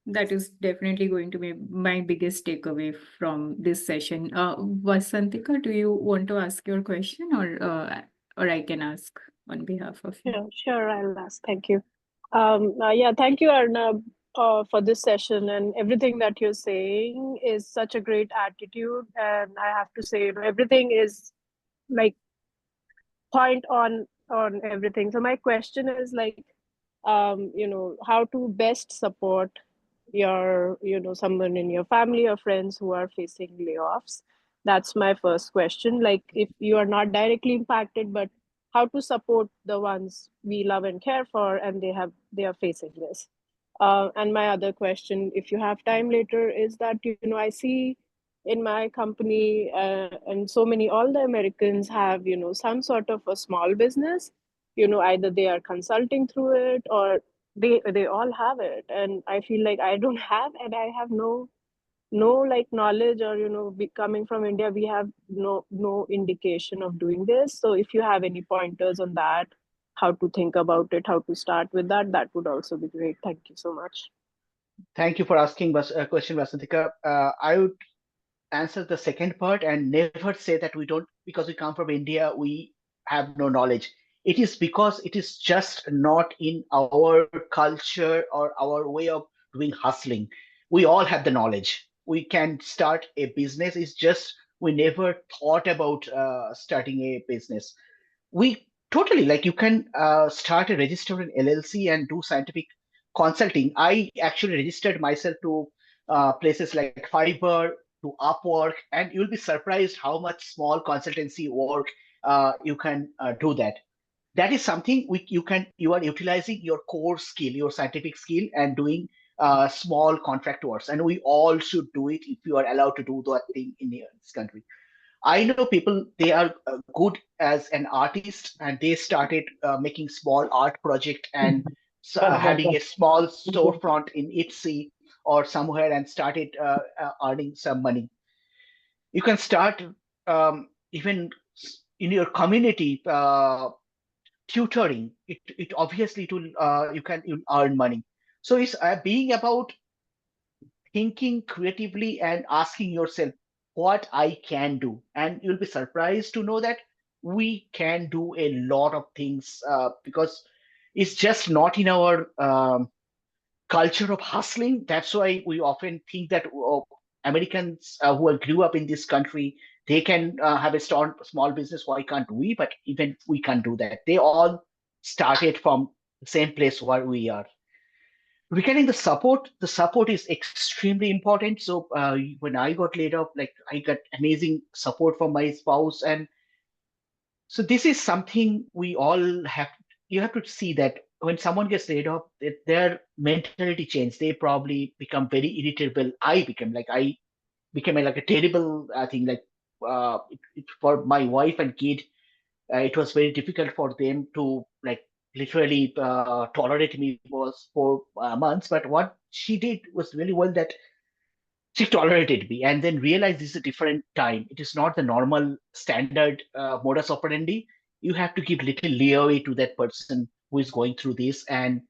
that is definitely going to be my biggest takeaway from this session. Vasantika, do you want to ask your question, or I can ask on behalf of you? Sure, I'll ask. Thank you. Yeah, thank you, Arnab, for this session, and everything that you're saying is such a great attitude. And I have to say, everything is like point on everything. So my question is like, how to best support your, someone in your family or friends who are facing layoffs. That's my first question. Like, if you are not directly impacted, but how to support the ones we love and care for, and they are facing this. And my other question, if you have time later, is that I see in my company, and so many, all the Americans have some sort of a small business. Either they are consulting through it, or they all have it, and I feel like I don't have, and I have no like knowledge, or coming from India, we have no indication of doing this. So if you have any pointers on that, how to think about it, how to start with that, that would also be great. Thank you so much. Thank you for asking a question, Vasantika. I would answer the second part and never say that we don't, because we come from India, we have no knowledge. It is because it is just not in our culture or our way of doing hustling. We all have the knowledge. We can start a business. It's just we never thought about starting a business. We totally, like, you can start a registered LLC and do scientific consulting. I actually registered myself to places like Fiverr, to Upwork, and you'll be surprised how much small consultancy work you can do that. That is something you are utilizing your core skill, your scientific skill, and doing small contract works. And we all should do it if you are allowed to do that thing in this country. I know people, they are good as an artist, and they started making small art project and having a small storefront in Etsy or somewhere, and started earning some money. You can start even in your community tutoring. It obviously it will you'll earn money. So it's being about thinking creatively and asking yourself what I can do. And you'll be surprised to know that we can do a lot of things because it's just not in our culture of hustling. That's why we often think that Americans who grew up in this country, they can have a small business. Why can't we? But even we can't do that. They all started from the same place where we are. Regarding the support is extremely important. So when I got laid off, like, I got amazing support from my spouse, and so this is something we all have. You have to see that when someone gets laid off, their mentality change. They probably become very irritable. I became like a terrible thing. Like for my wife and kid, it was very difficult for them to, like, literally tolerate me was for months. But what she did was really well, that she tolerated me and then realized this is a different time. It is not the normal standard modus operandi. You have to give little leeway to that person who is going through this, and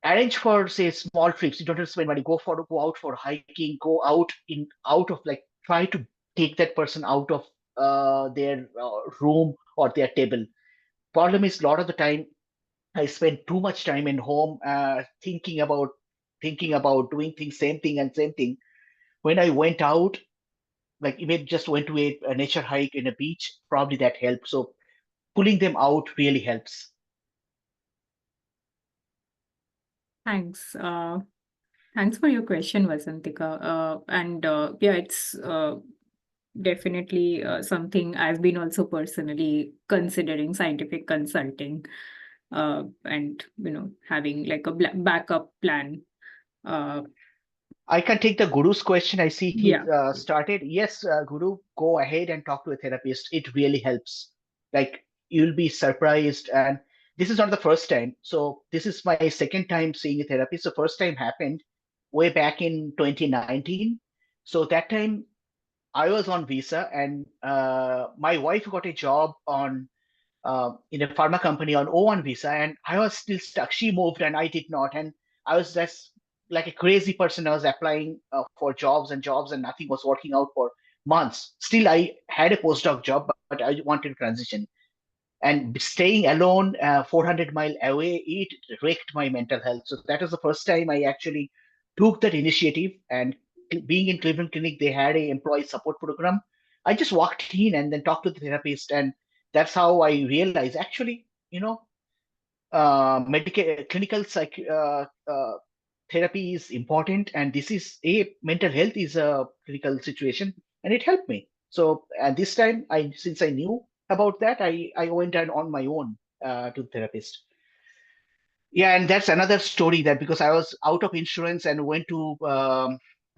arrange for, say, small trips. You don't have to spend money. Go out for hiking. Go out of, like, try to take that person out of their room or their table. Problem is, a lot of the time I spend too much time in home thinking about doing things, same thing and same thing. When I went out, like even just went to a nature hike in a beach, probably that helped. So pulling them out really helps. Thanks. Thanks for your question, Vasantika. And yeah, it's definitely something I've been also personally considering scientific consulting, and having like a backup plan. Uh, I can take the Guru's question. I see he yeah, started. Yes, Guru, go ahead and talk to a therapist. It really helps. Like you'll be surprised. And this is not the first time. So this is my second time seeing a therapist. The first time happened way back in 2019. So that time I was on visa, and my wife got a job on in a pharma company on O1 visa, and I was still stuck. She moved, and I did not, and I was just like a crazy person. I was applying for jobs, and nothing was working out for months. Still, I had a postdoc job, but I wanted to transition. And staying alone, 400 mile away, it wrecked my mental health. So that was the first time I actually took that initiative. And being in Cleveland Clinic, they had a employee support program. I just walked in and then talked to the therapist, and that's how I realized actually, medical clinical therapy is important, and this is a mental health is a critical situation, and it helped me. So and this time, since I knew about that, I went on my own to the therapist. Yeah, and that's another story, that because I was out of insurance and went to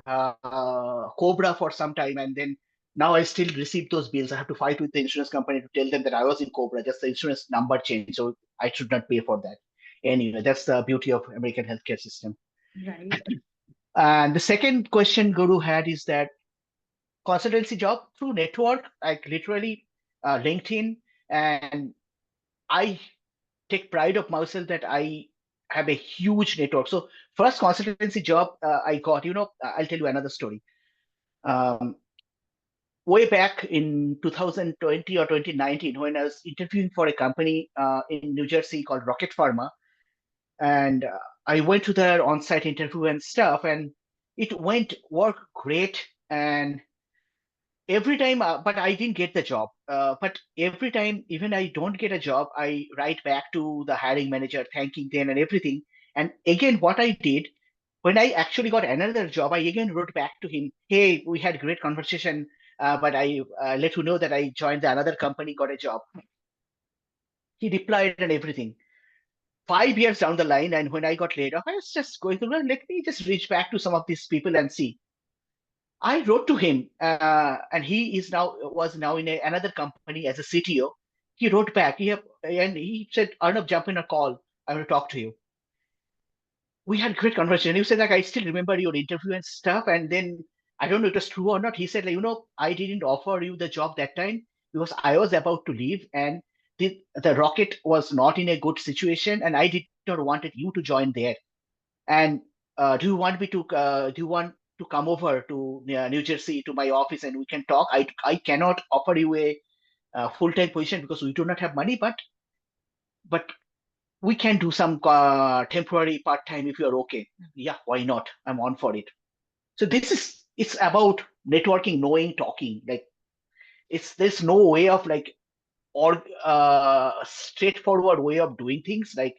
Cobra for some time, and then now I still receive those bills. I have to fight with the insurance company to tell them that I was in Cobra, just the insurance number changed, so I should not pay for that. Anyway, that's the beauty of American healthcare system. right. And the second question Guru had is that consultancy job through network, like literally LinkedIn, and I take pride of myself that I have a huge network. So first consultancy job I got, I'll tell you another story. Um, Way back in 2020 or 2019, when I was interviewing for a company in New Jersey called Rocket Pharma, and I went to their on-site interview and stuff, and it worked great. And every time, but I didn't get the job. But every time, even I don't get a job, I write back to the hiring manager, thanking them and everything. And again, what I did when I actually got another job, I again wrote back to him, "Hey, we had great conversation, but I let you know that I joined the another company, got a job." He replied and everything. 5 years down the line, and when I got laid off, I was just going through, "Well, let me just reach back to some of these people and see." I wrote to him, and he was now in another company as a CTO. He wrote back, and he said, "Arnab, jump in a call. I want to talk to you." We had great conversation. He said, like, "I still remember your interview and stuff." And then I don't know if it was true or not. He said, like, "I didn't offer you the job that time because I was about to leave, and the Rocket was not in a good situation, and I did not wanted you to join there. And do you want to come over to New Jersey to my office and we can talk? I cannot offer you a full-time position because we do not have money, but we can do some temporary part-time if you're okay." Yeah, why not? I'm on for it. So it's about networking, knowing, talking. Like there's no way of like or straightforward way of doing things. Like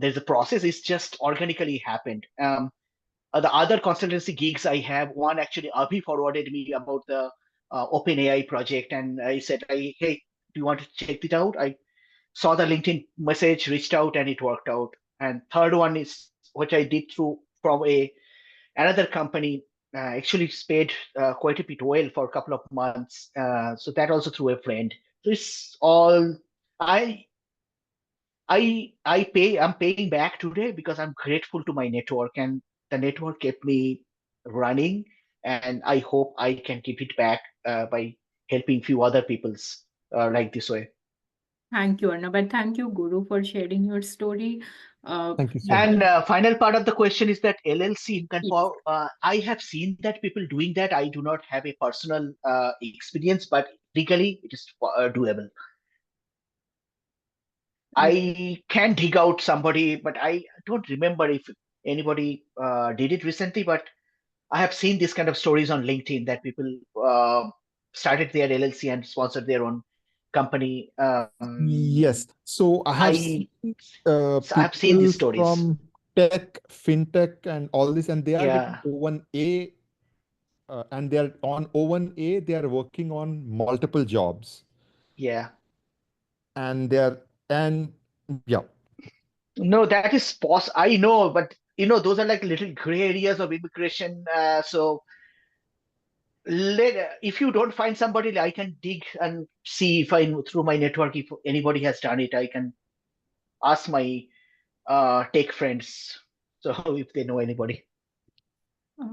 there's a process. It's just organically happened. The other consultancy gigs I have, one actually Abhi forwarded me about the OpenAI project, and I said, "Hey, do you want to check it out?" I saw the LinkedIn message, reached out, and it worked out. And third one is which I did through from another company. Actually, it's paid quite a bit well for a couple of months. So that also through a friend. So it's all I I'm paying back today because I'm grateful to my network, and the network kept me running, and I hope I can keep it back by helping few other people's like this way. Thank you, Arnab, and thank you, Guru, for sharing your story. Thank you so much. And final part of the question is that LLC income Yes. for I have seen that people doing that. I do not have a personal experience, but legally it is doable. I can dig out somebody, but I don't remember if anybody did it recently. But I have seen these kind of stories on LinkedIn that people started their LLC and sponsored their own company. Yes. So I have I have seen people these stories. from tech, fintech, and all this, and they are getting Yeah, O1A, and they are on O1A. They are working on multiple jobs, yeah. and they are and yeah. No, that is I know, but those are like little gray areas of immigration. So if you don't find somebody, I can dig and see if through my network, if anybody has done it, I can ask my tech friends. So if they know anybody,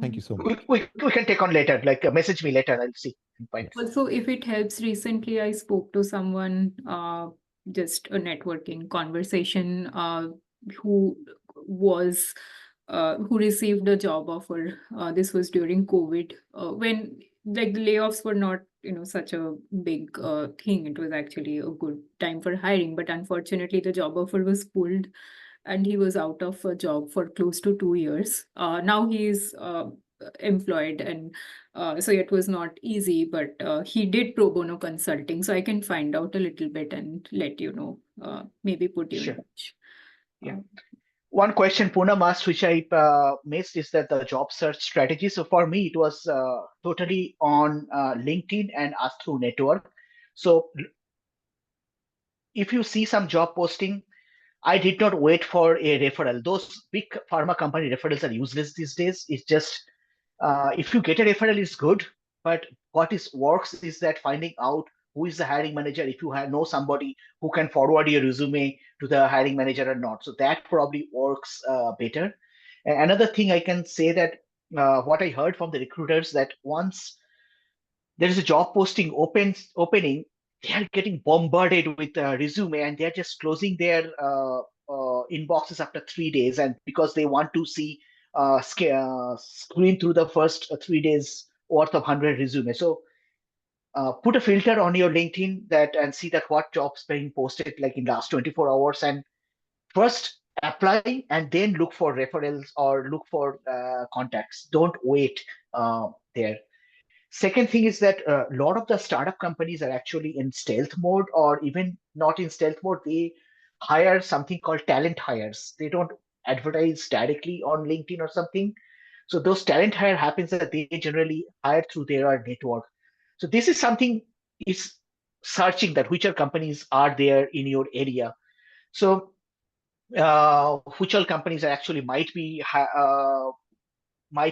Thank you so much. we can take on later. Like message me later. I'll see. Fine. Also, if it helps, recently I spoke to someone, just a networking conversation, who was who received a job offer. This was during COVID, when like the layoffs were not, such a big thing. It was actually a good time for hiring, but unfortunately, the job offer was pulled, and he was out of a job for close to 2 years. Now he is employed, and so it was not easy, but he did pro bono consulting, so I can find out a little bit and let you know, maybe put you in Sure. touch. Yeah. One question Poonam asked, which I missed, is that the job search strategy. So for me, it was totally on LinkedIn and asked through network. So if you see some job posting, I did not wait for a referral. Those big pharma company referrals are useless these days. It's just if you get a referral, it's good. But what is works is that finding out who is the hiring manager. If you know somebody who can forward your resume to the hiring manager or not, so that probably works better. And another thing I can say that what I heard from the recruiters, that once there is a job posting opening, they are getting bombarded with resume, and they're just closing their inboxes after 3 days, and because they want to see screen through the first 3 days worth of 100 resume. So put a filter on your LinkedIn that and see that what jobs being posted like in last 24 hours, and first apply and then look for referrals or look for contacts. Don't wait there. Second thing is that a lot of the startup companies are actually in stealth mode, or even not in stealth mode. They hire something called talent hires. They don't advertise directly on LinkedIn or something. So those talent hire happens that they generally hire through their network. So this is something is searching that which are companies are there in your area. So which all companies are actually might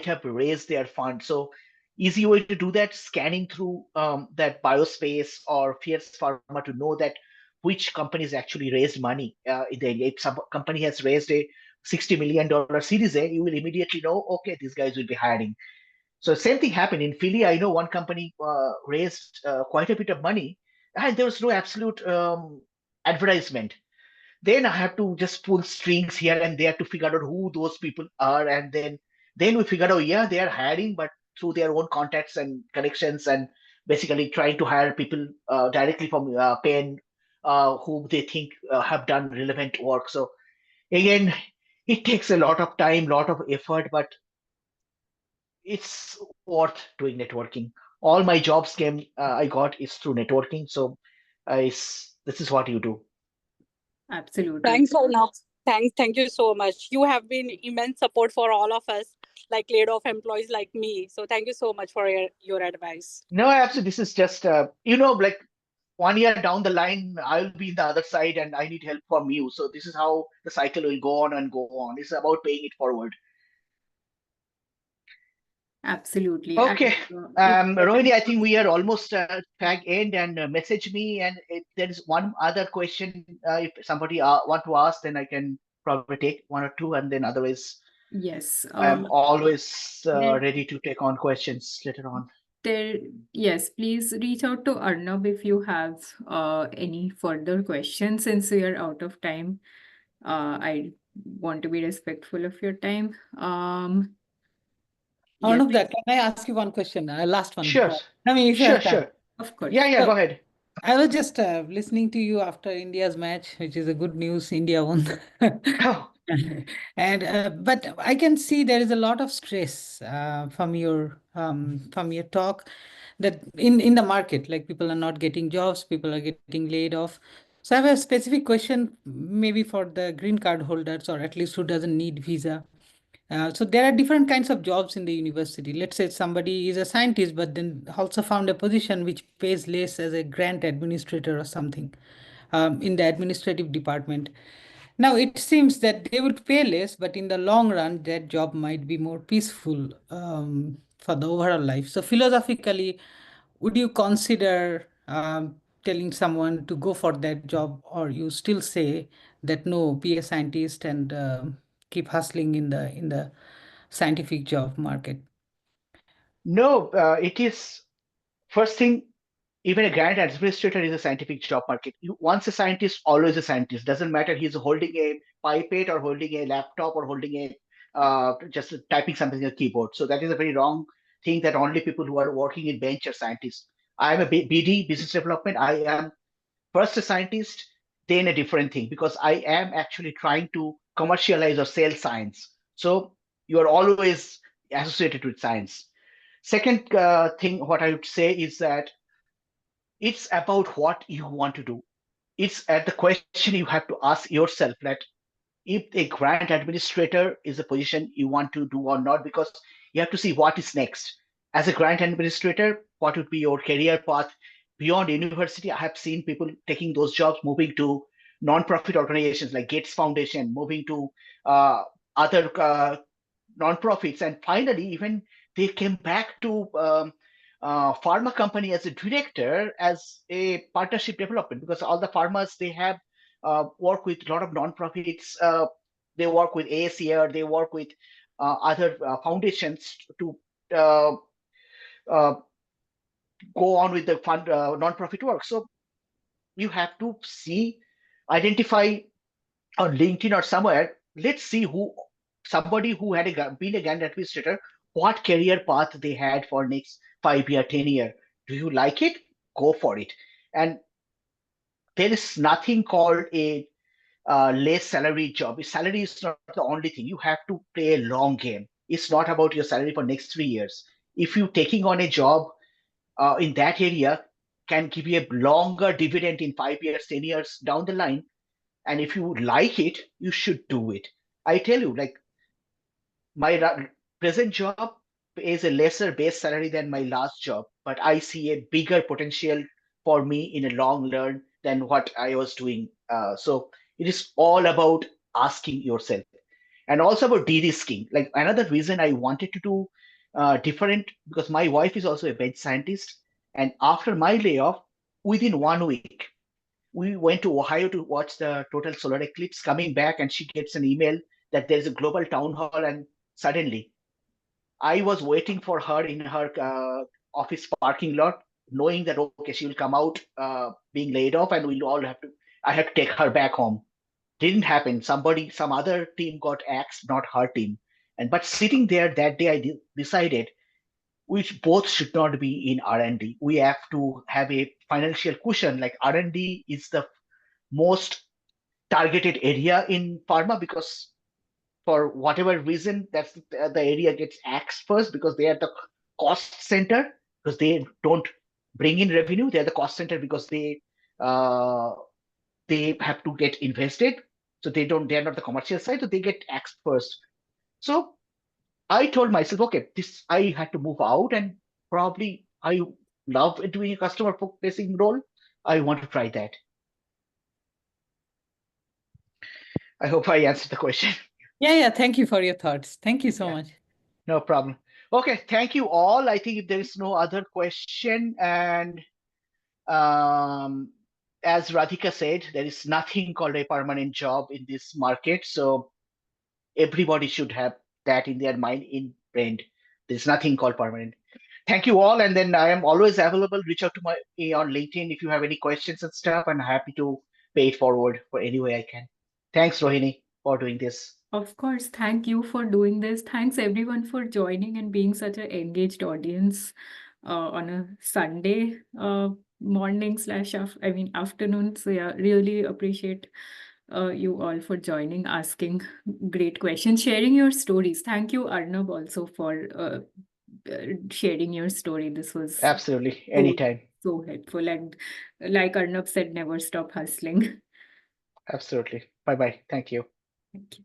have raised their fund. So easy way to do that, scanning through that biospace or Fierce Pharma to know that which companies actually raised money. If some company has raised a $60 million Series A, you will immediately know, okay, these guys will be hiring. So same thing happened in Philly. I know one company raised quite a bit of money, and there was no absolute advertisement. Then I have to just pull strings here and there to figure out who those people are, and then we figured out, yeah, they are hiring, but through their own contacts and connections, and basically trying to hire people directly from Penn, who they think have done relevant work. So again, it takes a lot of time, lot of effort, but it's worth doing networking. All my jobs I got is through networking. So this is what you do. Absolutely. Thanks, Arnab. Thank you so much. You have been immense support for all of us, like laid off employees like me. So thank you so much for your advice. No, absolutely. This is just, like 1 year down the line, I'll be in the other side and I need help from you. So this is how the cycle will go on and go on. It's about paying it forward. Absolutely. Okay. And, Rohini, I think we are almost tag end, and message me. And if there is one other question, if somebody want to ask, then I can probably take one or two, and then otherwise yes. I'm always there- ready to take on questions later on. Yes, please reach out to Arnab if you have any further questions. Since we are out of time, I want to be respectful of your time. Yes, Arnab, can I ask you one question? Last one. Sure. I mean, if you have time. Sure. of course. Yeah, So, go ahead. I was just listening to you after India's match, which is a good news. India won. Oh, And but I can see there is a lot of stress from your talk, that in the market, like people are not getting jobs, people are getting laid off. So I have a specific question, maybe for the green card holders, or at least who doesn't need visa. So there are different kinds of jobs in the university. Let's say somebody is a scientist, but then also found a position which pays less as a grant administrator or something in the administrative department. Now it seems that they would pay less, but in the long run, that job might be more peaceful for the overall life. So philosophically, would you consider telling someone to go for that job, or you still say that no, be a scientist and keep hustling in the scientific job market? No, it is first thing. Even a grant administrator is a scientific job market. Once a scientist, always a scientist. Doesn't matter he's holding a pipette or holding a laptop or holding a just typing something on a keyboard. So that is a very wrong thing that only people who are working in bench are scientists. I am a BD, business development. I am first a scientist, then a different thing, because I am actually trying to commercialize or sell science. So you are always associated with science. Second thing, what I would say is that it's about what you want to do. It's at the question you have to ask yourself that if a grant administrator is a position you want to do or not, because you have to see what is next. As a grant administrator, what would be your career path beyond university? I have seen people taking those jobs, moving to non-profit organizations like Gates Foundation, moving to other non-profits, and finally even they came back to pharma company as a director, as a partnership development, because all the farmers, they have work with a lot of non-profits. They work with ASER, they work with other foundations to uh, uh, go on with the fund non-profit work. So you have to see, identify on LinkedIn or somewhere. Let's see who somebody who had been a grant administrator, what career path they had for next 5 year, 10 year. Do you like it? Go for it. And there is nothing called a less salary job. Salary is not the only thing. You have to play a long game. It's not about your salary for next 3 years. If you taking on a job in that area can give you a longer dividend in 5 years, 10 years down the line, and if you like it, you should do it. I tell you, like my present job pays a lesser base salary than my last job, but I see a bigger potential for me in a long run than what I was doing. So it is all about asking yourself, and also about de-risking. Like another reason I wanted to do different, because my wife is also a bench scientist, and after my layoff, within 1 week, we went to Ohio to watch the total solar eclipse. Coming back, and she gets an email that there's a global town hall, and suddenly I was waiting for her in her office parking lot, knowing that okay, she will come out being laid off, and we'll all have to. I have to take her back home. Didn't happen. Some other team got axed, not her team. And but sitting there that day, I decided we both should not be in R&D. We have to have a financial cushion. Like R&D is the most targeted area in pharma, because for whatever reason, that's the area gets axed first, because they are the cost center, because they don't bring in revenue. They're the cost center because uh, they have to get invested. So they're not the commercial side, so they get axed first. So I told myself, okay, this I had to move out, and probably I love doing a customer facing role. I want to try that. I hope I answered the question. Yeah. Thank you for your thoughts. Thank you so much. No problem. Okay, thank you all. I think if there is no other question, and as Radhika said, there is nothing called a permanent job in this market. So everybody should have that in their mind, in brain. There's nothing called permanent. Thank you all. And then I am always available. Reach out to me on LinkedIn if you have any questions and stuff. I'm happy to pay it forward for any way I can. Thanks, Rohini, for doing this. Of course, thank you for doing this. Thanks everyone for joining and being such an engaged audience on a Sunday morning / afternoon. So yeah, really appreciate you all for joining, asking great questions, sharing your stories. Thank you, Arnab, also for sharing your story. This was Absolutely. Anytime. so helpful. And like Arnab said, never stop hustling. Absolutely. Bye-bye. Thank you. Thank you.